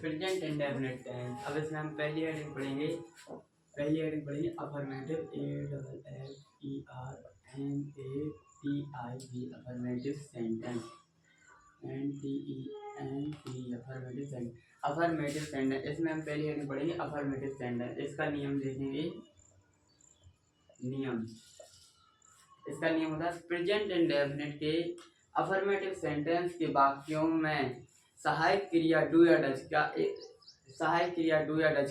Present indefinite tense. अब इसमें हम पहली हेडिंग पढ़ेंगे affirmative, AFFERMATIV affirmative sentence, NTENT affirmative sentence. Affirmative sentence इसमें हम पहली हेडिंग पढ़ेंगे अफर्मेटिव सेंटेंस। इसका नियम देखेंगे। इसका नियम होता है प्रेजेंट इंडेफिनिट के अफर्मेटिव सेंटेंस के वाक्यों में सहायक क्रिया डू या डज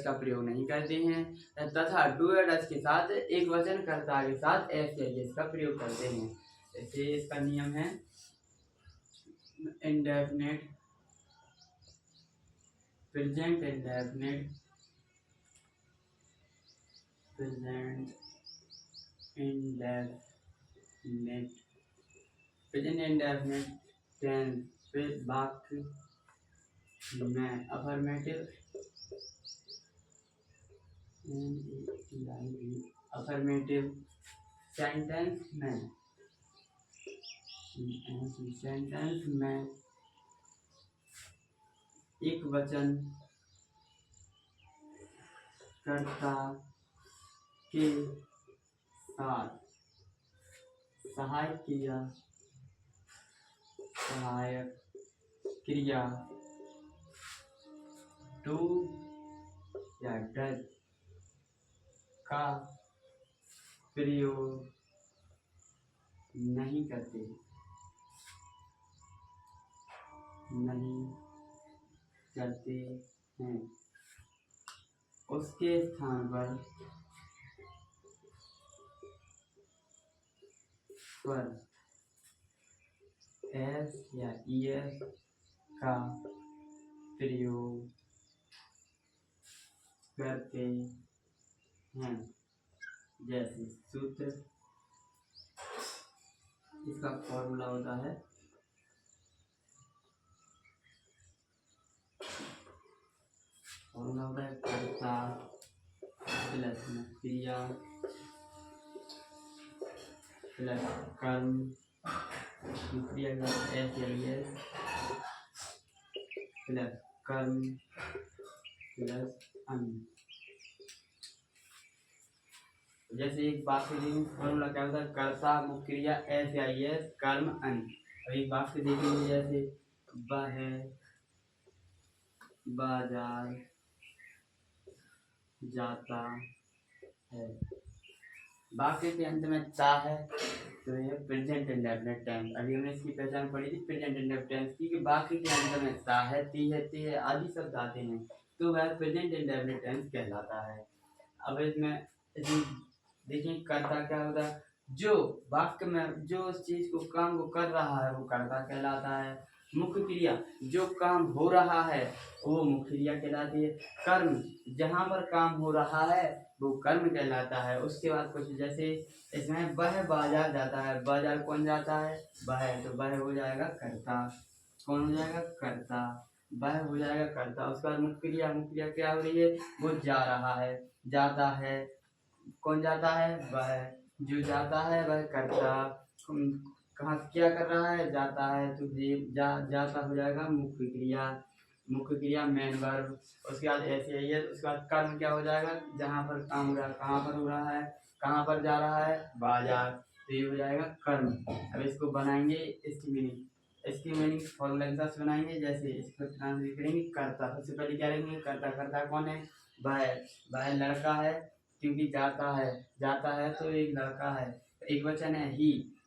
का प्रयोग नहीं करते हैं तथा डू या डज के साथ एक वचन कर्ता के साथ एस या यस का प्रयोग करते हैं। जैसे इसका नियम है इंडेफिनिट, प्रेजेंट इंडेफिनिट टेंस पे वाक्य में अफर्मेटिव सेंटेंस में एक वचन कर्ता के साथ सहायक क्रिया डू या डज का प्रयोग नहीं करते हैं। उसके स्थान पर एस या ईएस का प्रयोग करते हैं। जैसे सूत्र, इसका फॉर्मूला होता है कर्ता प्लस क्रिया प्लस कर्म, क्रिया एस या एस प्लस कर्म प्लस अन्य। जैसे एक वाक्य फॉर्मूला क्या होता है, कर्ता मुख्य क्रिया एस या एस कर्म अन्य। अब एक वाक्य देखेंगे जैसे वह बाजार जाता है, वाक्य के अंत में ता है तो ये प्रेजेंट इंडेफिनिट टेंस। अभी हमने इसकी पहचान पढ़ी थी प्रेजेंट इंडेफिनिट टेंस की कि वाक्य के अंत में ता है, ती है, ते है आदि शब्द आते हैं तो वह प्रेजेंट इंडेफिनिट टेंस कहलाता है। अब इसमें देखिए कर्ता क्या होता है, जो वाक्य में जो उस चीज को काम को कर रहा है वो कर्ता कहलाता है। मुख्य क्रिया जो काम हो रहा है वो मुख्य क्रिया कहलाती है। कर्म जहाँ पर काम हो रहा है वो कर्म कहलाता है। उसके बाद कुछ जैसे इसमें वह बाजार जाता है, बाजार कौन जाता है, वह, तो वह हो जाएगा कर्ता। कौन हो जाएगा, कर्ता। वह हो जाएगा कर्ता। उसके बाद मुख्य क्रिया क्या हो रही है, वो जा रहा है, जाता है, कौन जाता है, वह, जो जाता है वह कर्ता। कहाँ क्या कर रहा है, जाता है, तो जाता हो जाएगा मुख्य क्रिया मेन वर्ब। उसके बाद ऐसे ही है। उसके बाद कर्म क्या हो जाएगा, जहाँ पर काम हो रहा है, कहाँ पर हो रहा है, कहाँ पर जा रहा है, बाजार, तो ये हो जाएगा कर्म। अब इसको बनाएंगे इसकी मीनिंग फॉर्मूला के साथ बनाएंगे। जैसे इसको ट्रांसलेट करेंगे कर्ता, सबसे पहले क्या लेंगे, कर्ता कौन है, वह लड़का है, क्योंकि जाता है तो एक लड़का है, एक वचन है ही,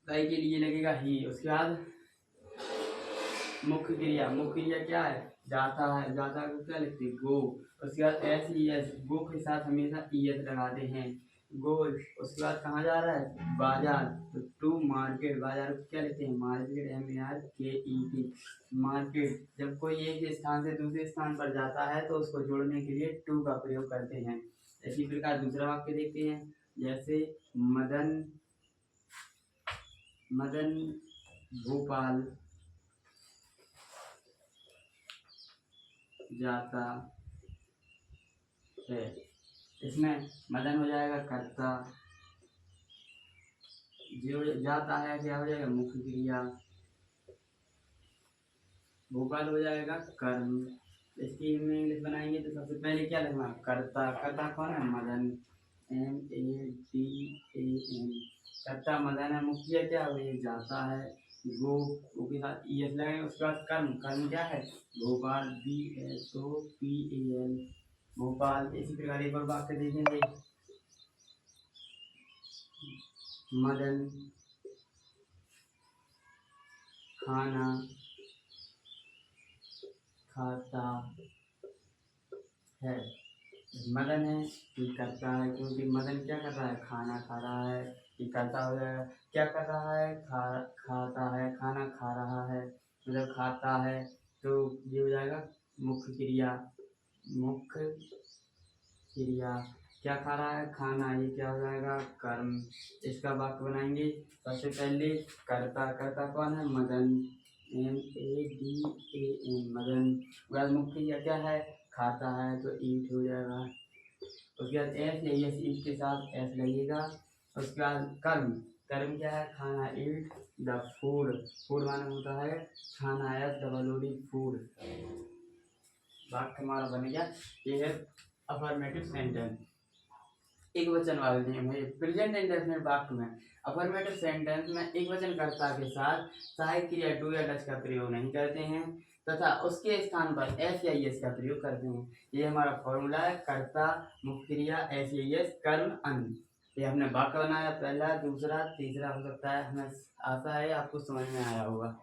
वह के लिए लगेगा ही। उसके बाद मुख्य क्रिया क्या है, जाता को क्या लिखते हैं, गो। उसके बाद एस गो के साथ हमेशा ईएस लगाते हैं, गो। उसके बाद कहाँ जा रहा है, बाजार, तो टू मार्केट, बाजार को क्या लिखते हैं, मार्केट, MARKET, मार्केट। जब कोई एक स्थान से दूसरे स्थान पर जाता है तो उसको जोड़ने के लिए टू का प्रयोग करते हैं। इसी प्रकार दूसरा वाक्य देखते हैं। जैसे मदन भोपाल जाता है, इसमें मदन हो जाएगा कर्ता, जो जाता है क्या हो जाएगा, मुख्य क्रिया, भोपाल हो जाएगा कर्म। इसकी में इंग्लिश बनाएंगे तो सबसे पहले क्या लिखना, कर्ता। कर्ता कौन है, मदन, MADAN। कर्ता मदन है। मुखिया क्या हो, ये जाता है, गो के साथ ES लगाएंगे। उसके बाद कर्म। कर्म क्या है, भोपाल, BSOPAL, भोपाल। इसी प्रकार एक और वाक्य देखेंगे, मदन खाना खाता है। मदन है कि करता है, क्योंकि मदन क्या कर रहा है, खाना खा रहा है। कि करता हो जाएगा, क्या कर रहा है, खाता है, खाना खा रहा है, मतलब खाता है। तो ये हो जाएगा मुख्य क्रिया। मुख्य क्रिया क्या खा रहा है, खाना। ये क्या हो जाएगा, कर्म। इसका वाक्य बनाएंगे। सबसे पहले कर्ता। कर्ता कौन है, मदन, MADAN, मदन। वह मुख्य क्रिया क्या है, खाता है, तो ईट हो जाएगा। उसके बाद एस है, यस ईट के साथ एस लगेगा। उसके बाद कर्म। कर्म क्या है, खाना, ईट द फूड। फूड माने होता है खाना, SOOD फूड। वाक्य हमारा बन गया। ये है अफर्मेटिव सेंटेंस। एक वचन वाले नियम है प्रेजेंट इंडेफिनिट वाक्य में। अफर्मेटिव सेंटेंस में एक वचन कर्ता के साथ सहायक क्रिया डू या डज का प्रयोग नहीं करते हैं तथा उसके स्थान पर एस या एस का प्रयोग करते हैं। ये हमारा फॉर्मूला है, कर्ता, मुख्य क्रिया, एस या एस, कर्म, अन्य। ये हमने वाक्य बनाया, पहला, दूसरा, तीसरा हो सकता है, हमें आशा है आपको समझ में आया होगा।